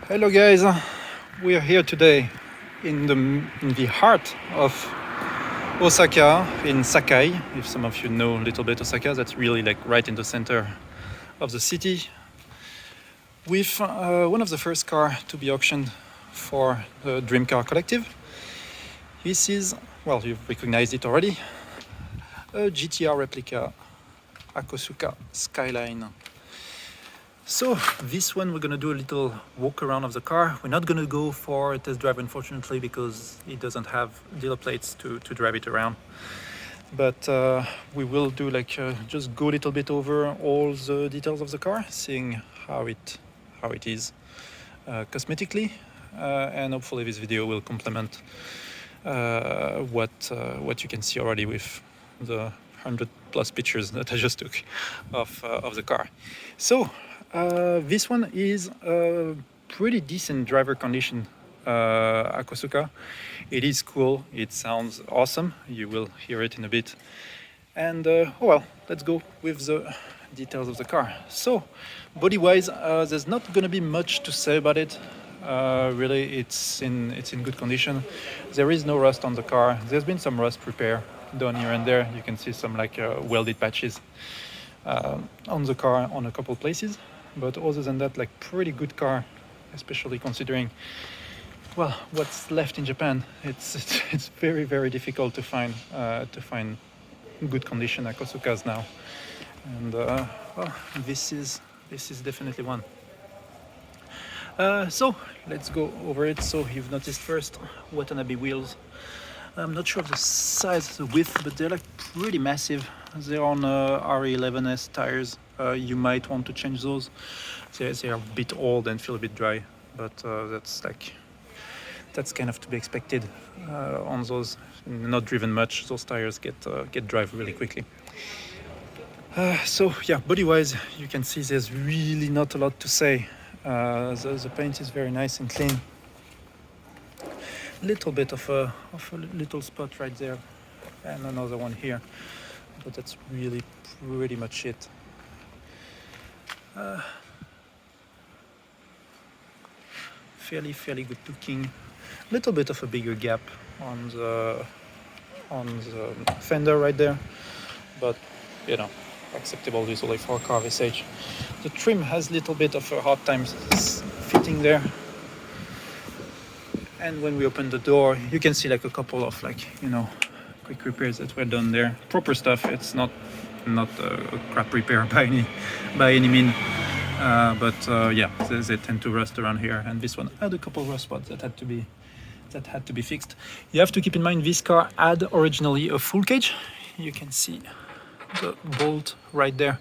Hello guys, we are here today in the heart of Osaka, in Sakai. If some of you know a little bit Osaka, that's really like right in the center of the city, with one of the first car to be auctioned for the Dream Car Collective. This is, well, you've recognized it already, a GTR replica Hakosuka Skyline. So this one we're gonna do a little walk around of the car. We're not gonna go for a test drive, unfortunately, because it doesn't have dealer plates to drive it around. But we will do like just go a little bit over all the details of the car, seeing how it is cosmetically, and hopefully this video will complement what you can see already with the 100+ pictures that I just took of the car. So this one is a pretty decent driver condition Hakosuka. It is cool, it sounds awesome, you will hear it in a bit. And well, let's go with the details of the car. So body wise, there's not gonna be much to say about it. Really, it's in good condition. There is no rust on the car. There's been some rust repair done here and there. You can see some like welded patches on the car on a couple places, but other than that, like pretty good car, especially considering, well, what's left in Japan. It's very difficult to find good condition Hakosukas now, and well, this is definitely one. So let's go over it. So you've noticed first Watanabe wheels. I'm not sure of the size, the width, but they're like pretty massive. They're on RE11S tires. You might want to change those. They are a bit old and feel a bit dry, but that's kind of to be expected on those. Not driven much, those tires get dry really quickly. So yeah, body-wise, you can see there's really not a lot to say. The paint is very nice and clean. Little bit of a little spot right there, and another one here, but that's really pretty much it. Fairly good looking. Little bit of a bigger gap on the fender right there, but you know, acceptable usually for a car this age. The trim has little bit of a hard time fitting there. And when we open the door, you can see like a couple of quick repairs that were done there. Proper stuff. It's not a crap repair by any mean. But yeah, they tend to rust around here, and this one had a couple of rust spots that had to be fixed. You have to keep in mind this car had originally a full cage. You can see the bolt right there,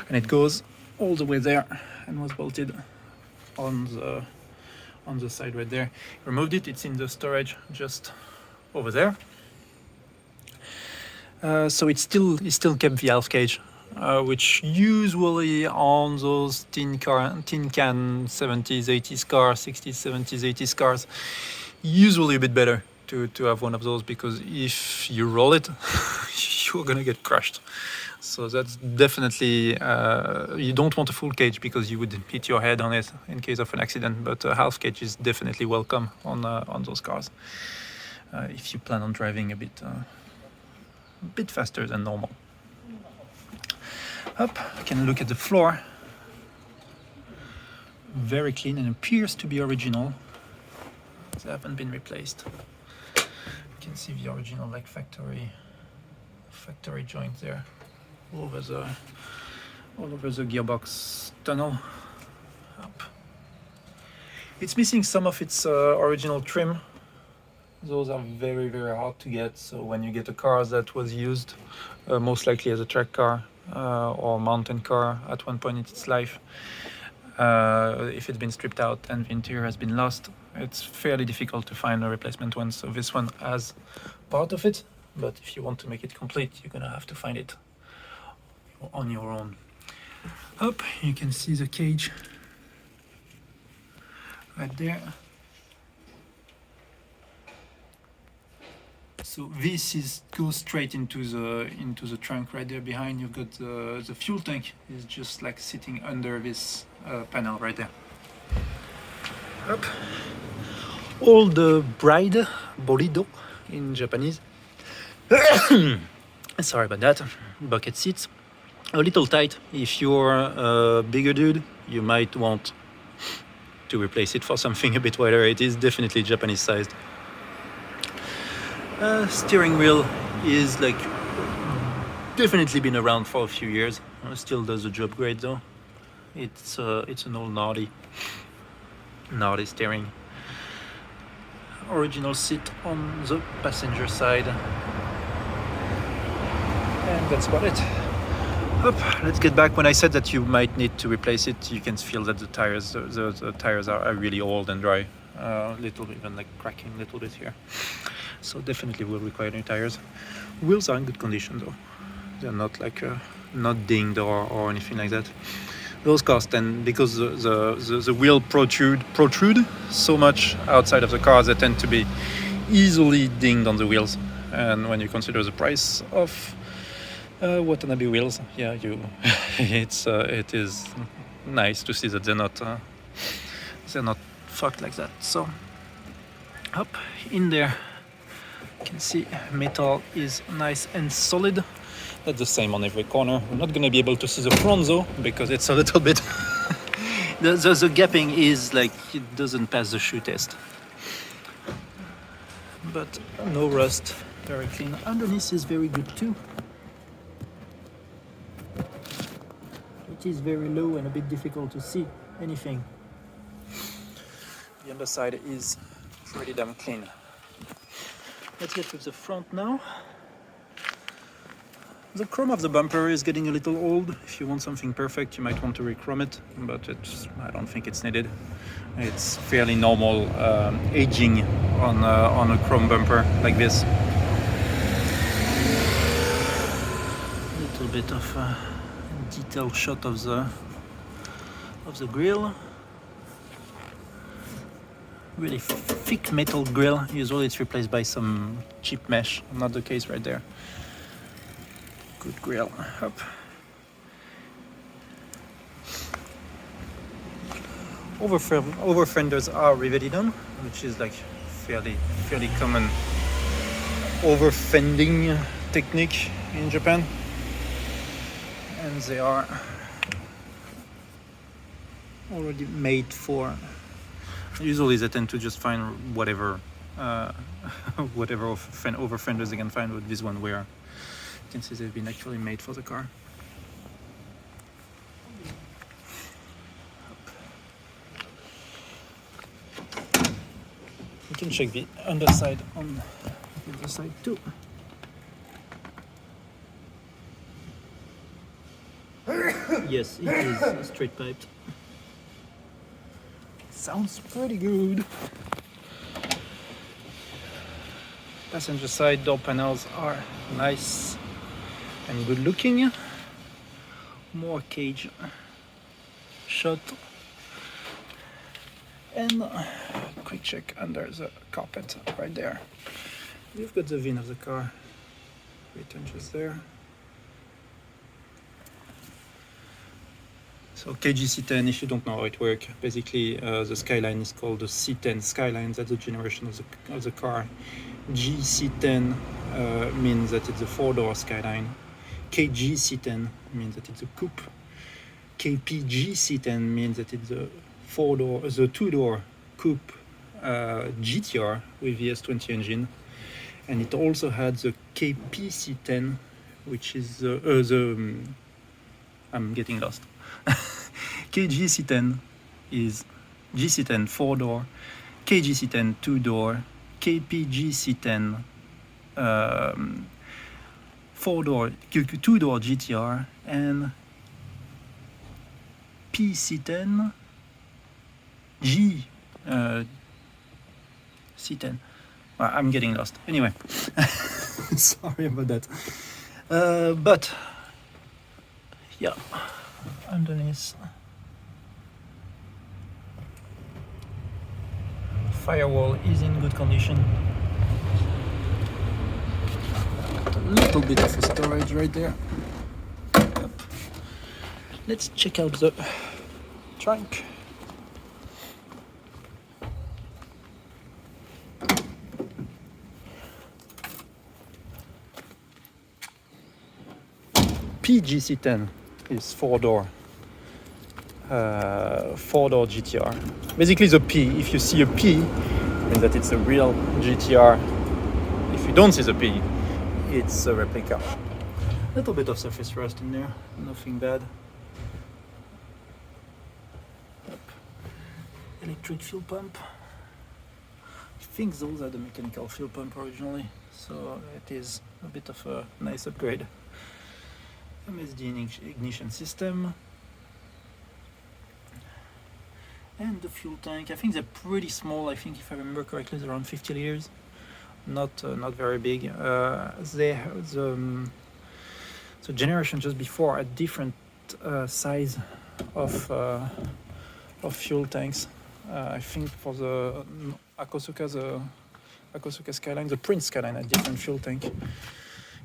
and it goes all the way there and was bolted on the side right there. Removed it. It's in the storage just over there. So it still kept the half cage, which usually on those tin can 70s, 80s cars, 60s, 70s, 80s cars, usually a bit better to have one of those, because if you roll it, you're gonna get crushed. So that's definitely, you don't want a full cage because you would hit your head on it in case of an accident, but a half cage is definitely welcome on those cars if you plan on driving a bit faster than normal. Up, you can look at the floor. Very clean and appears to be original. They haven't been replaced. You can see the original like factory joint there, all over the gearbox tunnel. Up. It's missing some of its original trim. Those are very hard to get. So when you get a car that was used most likely as a track car or mountain car at one point in its life, if it's been stripped out and the interior has been lost, it's fairly difficult to find a replacement one. So this one has part of it, but if you want to make it complete, you're gonna have to find it on your own. Up, you can see the cage right there. So this goes straight into the trunk right there behind. You've got the fuel tank is just like sitting under this panel right there. Up. All the bride, bolido in Japanese. Sorry about that. Bucket seats. A little tight. If you're a bigger dude, you might want to replace it for something a bit wider. It is definitely Japanese sized. Steering wheel is like definitely been around for a few years. Still does the job great though. It's an old naughty steering. Original seat on the passenger side, and that's about it. Let's get back. When I said that you might need to replace it, you can feel that the tires are really old and dry, little even like cracking a little bit here, so definitely will require new tires. Wheels are in good condition though. They're not like not dinged or anything like that. Those cars tend, because the wheel protrude so much outside of the car, they tend to be easily dinged on the wheels. And when you consider the price of Watanabe wheels, yeah, it is nice to see that they're not fucked like that. So up in there, you can see metal is nice and solid. That's the same on every corner. We're not gonna be able to see the front though, because it's a little bit the gapping is like, it doesn't pass the shoe test. But no rust, very clean. Underneath is very good too. It is very low and a bit difficult to see anything. The underside is pretty damn clean. Let's get with the front now. The chrome of the bumper is getting a little old. If you want something perfect, you might want to re-chrome it, but I don't think it's needed. It's fairly normal aging on a chrome bumper like this. A little bit of a detailed shot of the grille. Really thick metal grille. Usually it's replaced by some cheap mesh. Not the case right there. Good grille. Up. Over fenders are riveted on, which is like fairly common over fending technique in Japan, and they are already made for. Usually they tend to just find whatever over fenders they can find. With this one, where you can see they've been actually made for the car. You can check the underside on the other side too. Yes, it is straight piped. Sounds pretty good. Passenger side door panels are nice and good looking. More cage shot. And quick check under the carpet right there. You've got the VIN of the car. 8 inches there. So KG-C10, if you don't know how it works, basically the Skyline is called the C10 Skyline. That's the generation of the car. GC10 means that it's a 4-door Skyline. KG-C10 means that it's a coupe. KPG-C10 means that it's a 2-door coupe GTR with VS20 engine. And it also had the KPC10, which is I'm getting lost. KG-C10 is GC10 4-door, KG-C10 2-door, KPG-C10 4-door 2-door GTR, and PC10 G C10. I'm getting lost. Anyway, sorry about that. But yeah, underneath, firewall is in good condition. A little bit of a storage right there. Yep. Let's check out the trunk. PGC10 is four-door GTR. Basically, the P, if you see a P, means that it's a real GTR. If you don't see the P, it's a replica. A little bit of surface rust in there, nothing bad. Yep. Electric fuel pump. I think those are the mechanical fuel pump originally, so it is a bit of a nice upgrade. MSD ignition system. And the fuel tank, I think they're pretty small. I think if I remember correctly, it's around 50 liters. Not very big. The generation just before a different size of fuel tanks. I think for the Hakosuka Skyline, the Prince Skyline, a different fuel tank.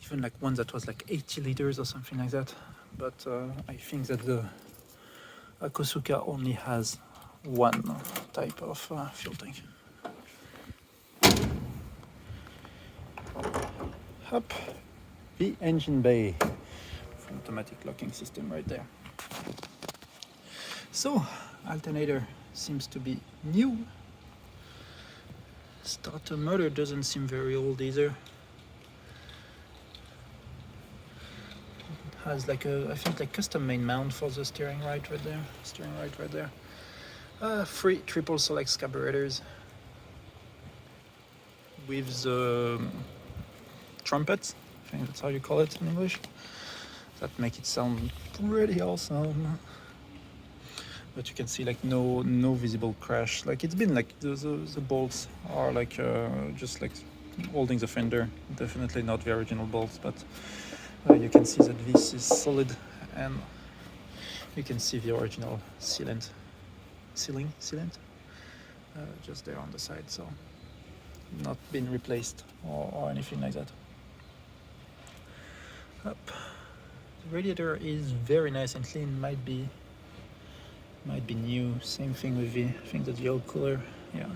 Even like one that was like 80 liters or something like that. But I think that the Hakosuka only has one type of fuel tank. Up the engine bay, automatic locking system right there. So alternator seems to be new. Starter motor doesn't seem very old either. Has like a, I think like custom main mount for the steering right there. 3 triple select carburetors with the trumpets, I think that's how you call it in English. That make it sound pretty awesome. But you can see like no visible crash. Like it's been like the bolts are like just like holding the fender. Definitely not the original bolts, but you can see that this is solid, and you can see the original sealant just there on the side, so not been replaced or anything like that. Up. The radiator is very nice and clean. Might be new. Same thing with the, I think that's the old cooler. Yeah.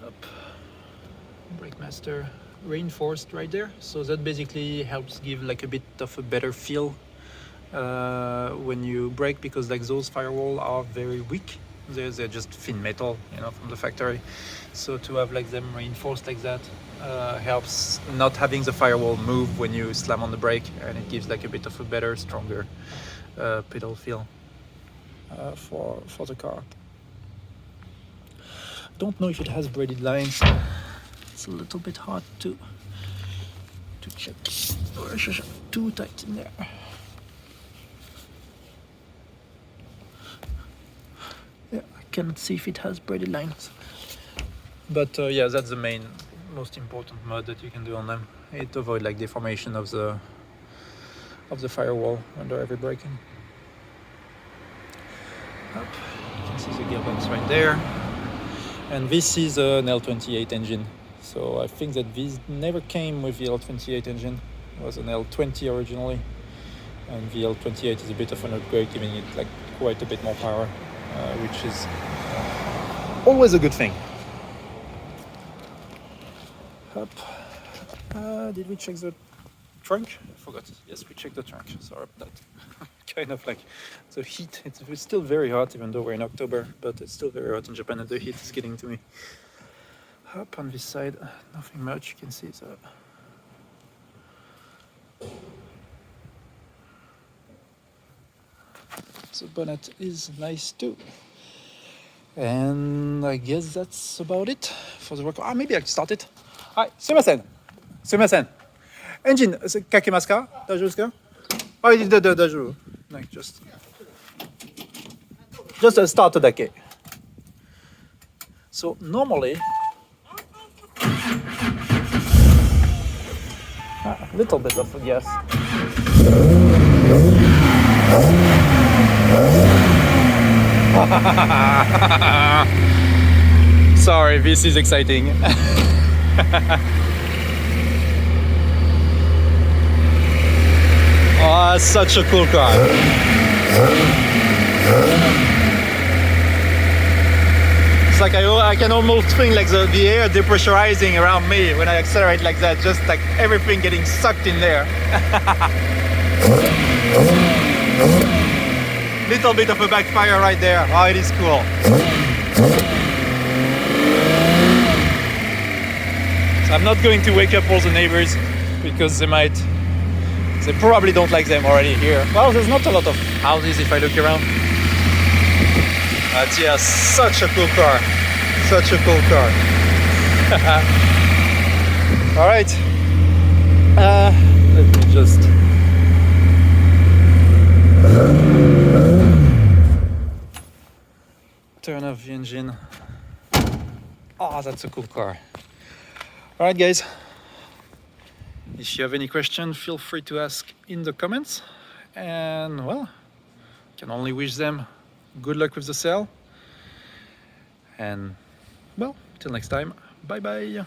Up. Brake master reinforced right there, so that basically helps give like a bit of a better feel when you brake, because like those firewall are very weak. They're just thin metal, you know, from the factory. So to have like them reinforced like that helps not having the firewall move when you slam on the brake, and it gives like a bit of a better, stronger pedal feel for the car. Don't know if it has braided lines. It's a little bit hard to check. Too tight in there. Yeah, I cannot see if it has braided lines. But yeah, that's the most important mod that you can do on them. It avoid like deformation of the firewall under every braking. Up. You can see the gearbox right there. And this is an L28 engine. So I think that this never came with the L28 engine. It was an L20 originally, and the L28 is a bit of an upgrade, giving it like quite a bit more power, which is always a good thing. Up. Did we check the trunk? I forgot. Yes, we checked the trunk. Sorry about that. Kind of like the heat. It's still very hot, even though we're in October, but it's still very hot in Japan, and the heat is getting to me. Up on this side, nothing much. You can see the bonnet is nice too. And I guess that's about it for the work. Maybe I can start it. Hi, sumimasen. Engine, kakemasu ka? Daijoubu desu ka? Daijoubu. Like just a start dake. So normally, a little bit of gas. Sorry, this is exciting. Oh, such a cool car. like I can almost feel like the air depressurizing around me when I accelerate like that, just like everything getting sucked in there. Little bit of a backfire right there. Oh, it is cool. So I'm not going to wake up all the neighbors because they probably don't like them already here. Well, there's not a lot of houses if I look around. But yeah, such a cool car. Such a cool car. All right. Let me just... turn off the engine. Oh, that's a cool car. All right, guys. If you have any questions, feel free to ask in the comments. And well, can only wish them good luck with the sale. And well, till next time, bye bye.